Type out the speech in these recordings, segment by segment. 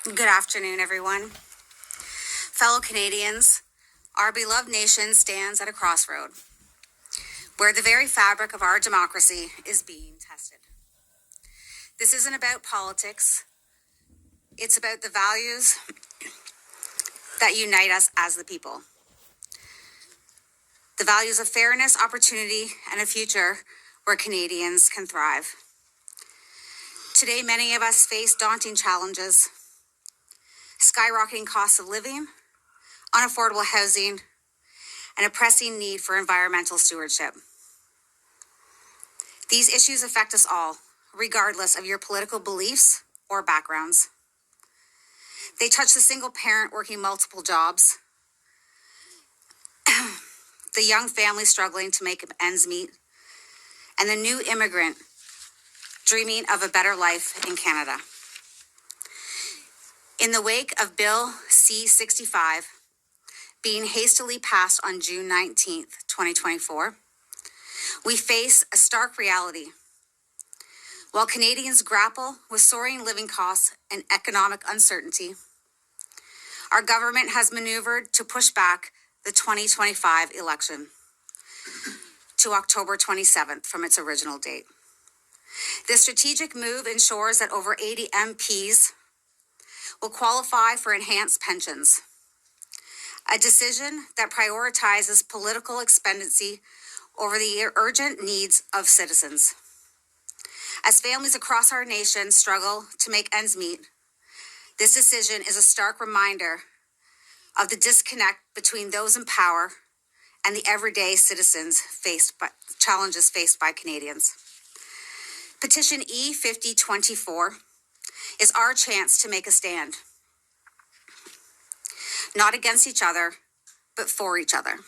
Good afternoon, everyone. Fellow Canadians, our beloved nation stands at a crossroad where the very fabric of our democracy is being tested. This isn't about politics. It's about the values that unite us as the people. The values of fairness, opportunity, and a future where Canadians can thrive. Today, many of us face daunting challenges: skyrocketing costs of living, unaffordable housing, and a pressing need for environmental stewardship. These issues affect us all, regardless of your political beliefs or backgrounds. They touch the single parent working multiple jobs, the young family struggling to make ends meet, and the new immigrant dreaming of a better life in Canada. In the wake of Bill C-65 being hastily passed on June 19th, 2024, we face a stark reality. While Canadians grapple with soaring living costs and economic uncertainty, our government has maneuvered to push back the 2025 election to October 27th from its original date. This strategic move ensures that over 80 MPs will qualify for enhanced pensions, a decision that prioritizes political expediency over the urgent needs of citizens. As families across our nation struggle to make ends meet, this decision is a stark reminder of the disconnect between those in power and the everyday challenges faced by Canadians. Petition E-5024 is our chance to make a stand, not against each other, but for each other.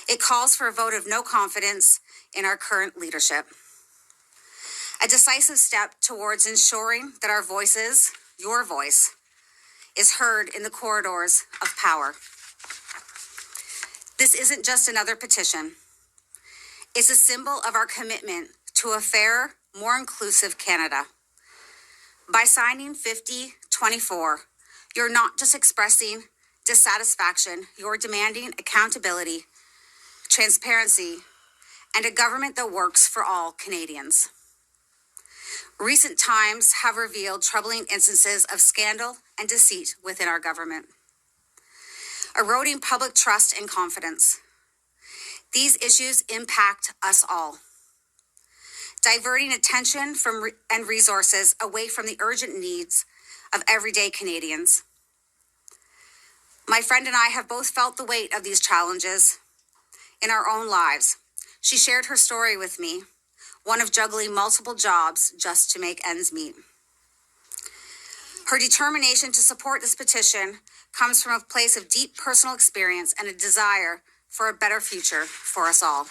It calls for a vote of no confidence in our current leadership, a decisive step towards ensuring that our voices, your voice, is heard in the corridors of power. This isn't just another petition. It's a symbol of our commitment to a fairer, more inclusive Canada. By signing 5024, you're not just expressing dissatisfaction, you're demanding accountability, transparency, and a government that works for all Canadians. Recent times have revealed troubling instances of scandal and deceit within our government, eroding public trust and confidence. These issues impact us all, diverting attention and resources away from the urgent needs of everyday Canadians. My friend and I have both felt the weight of these challenges in our own lives. She shared her story with me, one of juggling multiple jobs just to make ends meet. Her determination to support this petition comes from a place of deep personal experience and a desire for a better future for us all.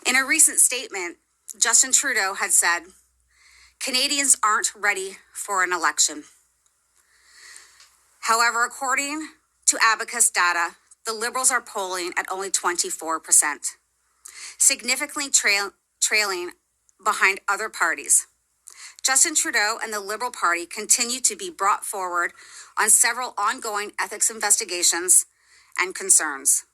In a recent statement, Justin Trudeau had said, "Canadians aren't ready for an election." However, according to Abacus data, the Liberals are polling at only 24%, significantly trailing behind other parties. Justin Trudeau and the Liberal Party continue to be brought forward on several ongoing ethics investigations and concerns.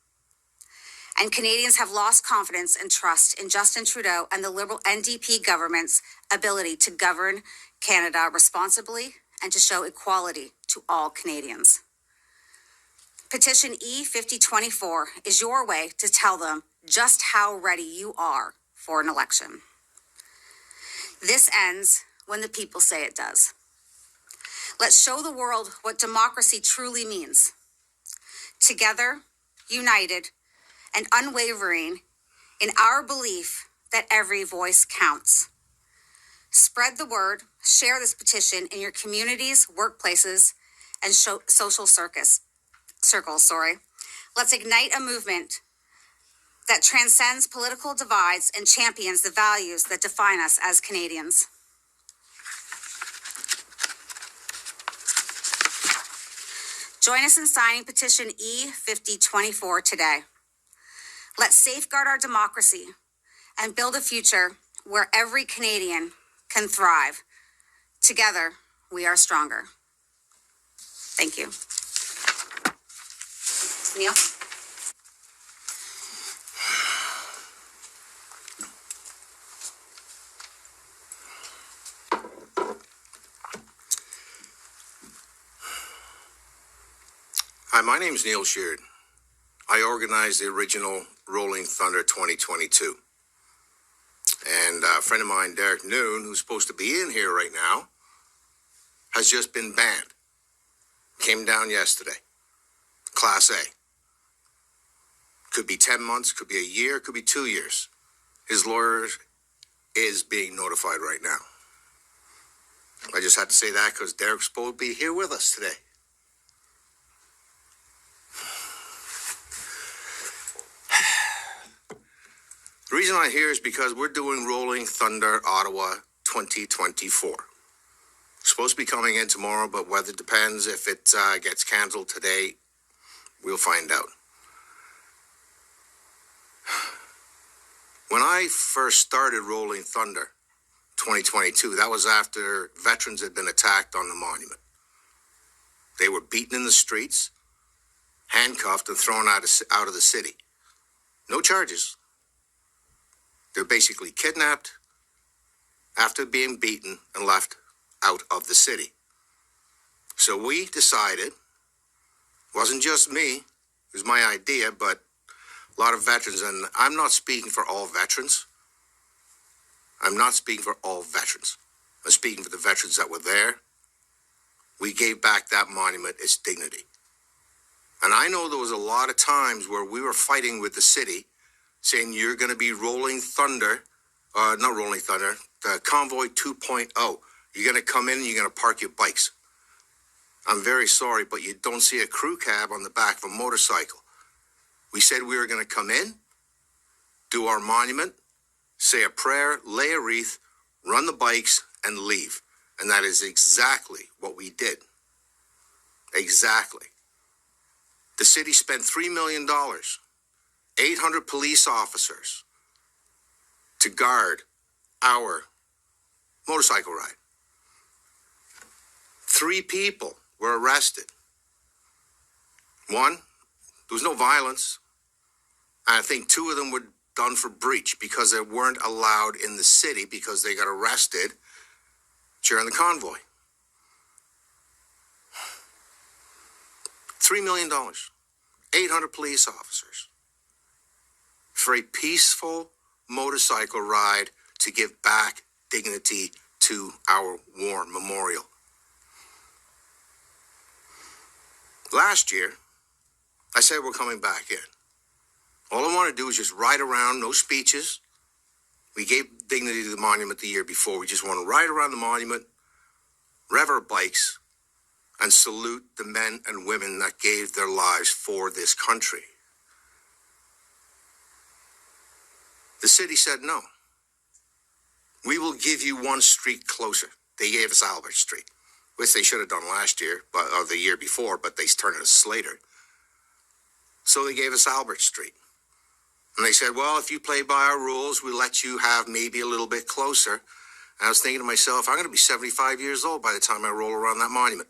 And Canadians have lost confidence and trust in Justin Trudeau and the Liberal NDP government's ability to govern Canada responsibly and to show equality to all Canadians. Petition E-5024 is your way to tell them just how ready you are for an election. This ends when the people say it does. Let's show the world what democracy truly means. Together, united, and unwavering in our belief that every voice counts. Spread the word, share this petition in your communities, workplaces, and social circles. Let's ignite a movement that transcends political divides and champions the values that define us as Canadians. Join us in signing petition E-5024 today. Let's safeguard our democracy and build a future where every Canadian can thrive. Together, we are stronger. Thank you. Neil? Hi, my name is Neil Sheard. I organized the original Rolling Thunder 2022. And a friend of mine, Derek Noon, who's supposed to be in here right now, has just been banned. Came down yesterday. Class A. Could be 10 months, could be a year, could be 2 years. His lawyer is being notified right now. I just had to say that because Derek's supposed to be here with us today. The reason I'm here is because we're doing Rolling Thunder Ottawa 2024. Supposed to be coming in tomorrow, but weather depends. If it gets canceled today, we'll find out. When I first started Rolling Thunder 2022, that was after veterans had been attacked on the monument. They were beaten in the streets, handcuffed, and thrown out of the city. No charges. They're basically kidnapped after being beaten and left out of the city. So we decided, wasn't just me, it was my idea, but a lot of veterans, and I'm not speaking for all veterans. I'm speaking for the veterans that were there. We gave back that monument its dignity. And I know there was a lot of times where we were fighting with the city, saying you're going to be Rolling Thunder, not Rolling Thunder, the Convoy 2.0. You're going to come in and you're going to park your bikes. I'm very sorry, but you don't see a crew cab on the back of a motorcycle. We said we were going to come in, do our monument, say a prayer, lay a wreath, run the bikes, and leave. And that is exactly what we did. Exactly. The city spent $3 million, 800 police officers to guard our motorcycle ride. 3 people were arrested. 1, there was no violence. I think 2 of them were done for breach because they weren't allowed in the city because they got arrested during the convoy. $3 million, 800 police officers for a peaceful motorcycle ride to give back dignity to our war memorial. Last year, I said we're coming back in. All I want to do is just ride around, no speeches. We gave dignity to the monument the year before. We just want to ride around the monument, rev our bikes, and salute the men and women that gave their lives for this country. The city said no. We will give you one street closer. They gave us Albert Street, which they should have done last year, or the year before, but they turned it to Slater. So they gave us Albert Street. And they said, well, if you play by our rules, we'll let you have maybe a little bit closer. And I was thinking to myself, I'm going to be 75 years old by the time I roll around that monument.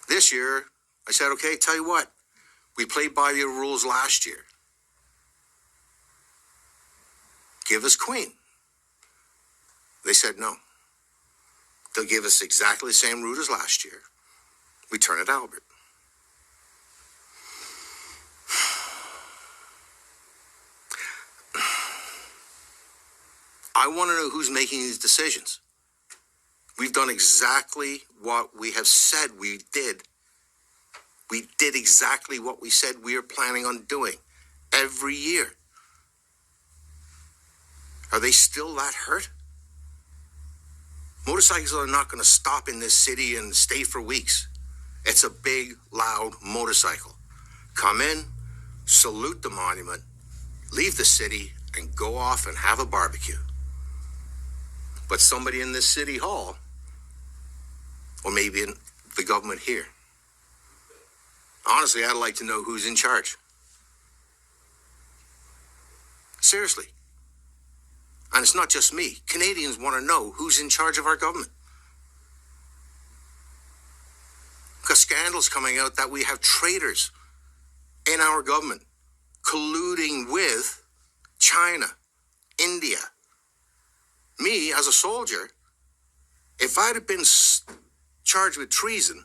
This year, I said, okay, tell you what, we played by your rules last year. Give us Queen. They said no. They'll give us exactly the same route as last year. We turn it Albert. I want to know who's making these decisions. We've done exactly what we have said we did. We did exactly what we said we are planning on doing every year. Are they still that hurt? Motorcycles are not going to stop in this city and stay for weeks. It's a big, loud motorcycle. Come in, salute the monument, leave the city, and go off and have a barbecue. But somebody in this city hall, or maybe in the government here, honestly, I'd like to know who's in charge. Seriously. And it's not just me. Canadians want to know who's in charge of our government. Because scandals coming out that we have traitors in our government colluding with China, India. Me, as a soldier, if I'd have been charged with treason,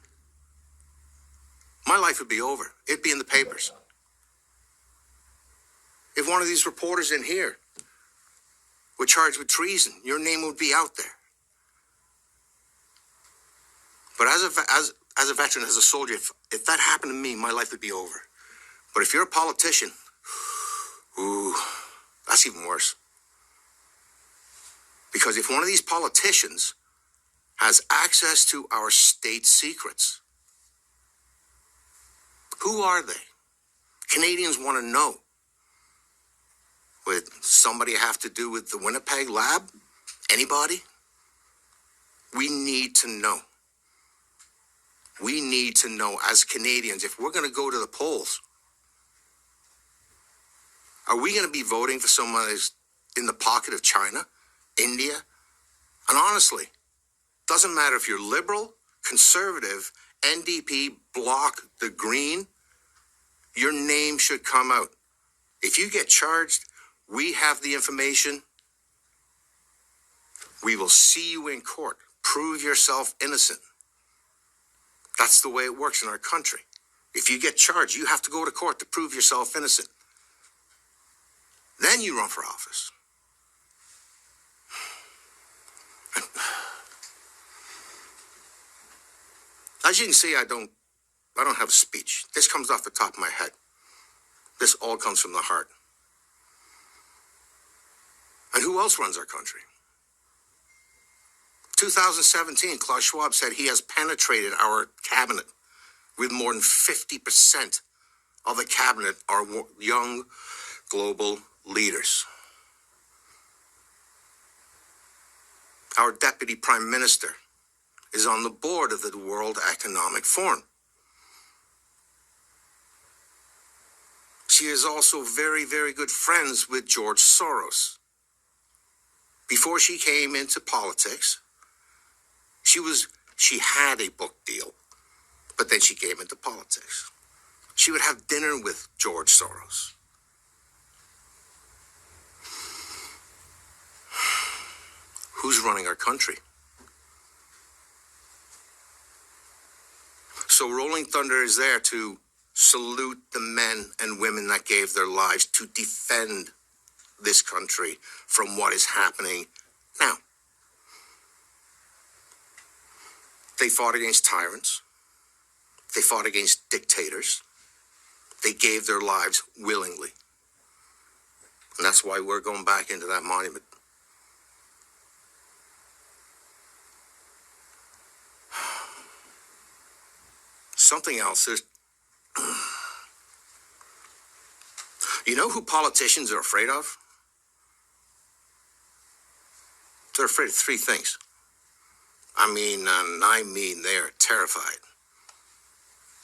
my life would be over. It'd be in the papers. If one of these reporters in here were charged with treason, your name would be out there. But as a veteran, as a soldier, if that happened to me, my life would be over. But if you're a politician, ooh, that's even worse. Because if one of these politicians has access to our state secrets, who are they? Canadians want to know. Would somebody have to do with the Winnipeg lab? Anybody? We need to know. We need to know as Canadians, if we're going to go to the polls, are we going to be voting for someone who's in the pocket of China, India? And honestly, doesn't matter if you're liberal, conservative, NDP, Bloc, the Green, your name should come out. If you get charged, we have the information. We will see you in court. Prove yourself innocent. That's the way it works in our country. If you get charged, you have to go to court to prove yourself innocent. Then you run for office. As you can see, I don't have a speech. This comes off the top of my head. This all comes from the heart. And who else runs our country? 2017, Klaus Schwab said he has penetrated our cabinet with more than 50% of the cabinet are young global leaders. Our deputy prime minister is on the board of the World Economic Forum. She is also very, very good friends with George Soros. Before she came into politics, she had a book deal, but then she came into politics. She would have dinner with George Soros. Who's running our country? So Rolling Thunder is there to salute the men and women that gave their lives to defend this country from what is happening now. They fought against tyrants. They fought against dictators. They gave their lives willingly. And that's why we're going back into that monument. Something else is, you know who politicians are afraid of? They're afraid of three things. I mean, they're terrified.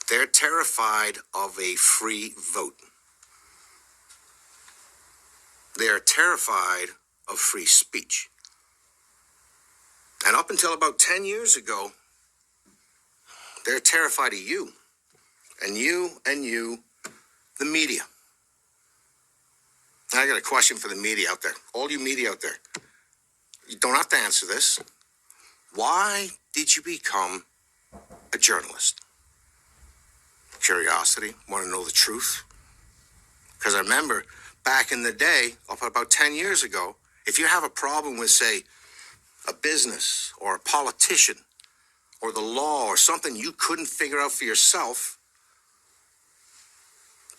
They're terrified of a free vote. They're terrified of free speech. And up until about 10 years ago, they're terrified of you, the media. I got a question for the media out there. All you media out there, you don't have to answer this. Why did you become a journalist? Curiosity, want to know the truth? Because I remember back in the day, up about 10 years ago, if you have a problem with, say, a business or a politician or the law or something you couldn't figure out for yourself,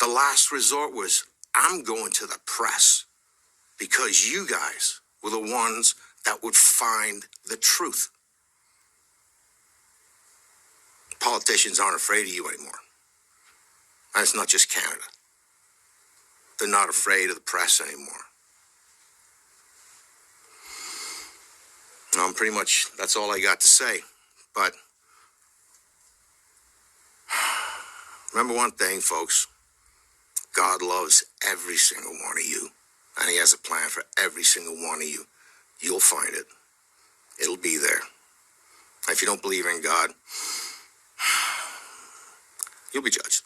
the last resort was, I'm going to the press because you guys were the ones that would find the truth. Politicians aren't afraid of you anymore. And it's not just Canada. They're not afraid of the press anymore. Pretty much, that's all I got to say. But remember one thing, folks. God loves every single one of you. And he has a plan for every single one of you. find it. It'll be there. If you don't believe in God, you'll be judged.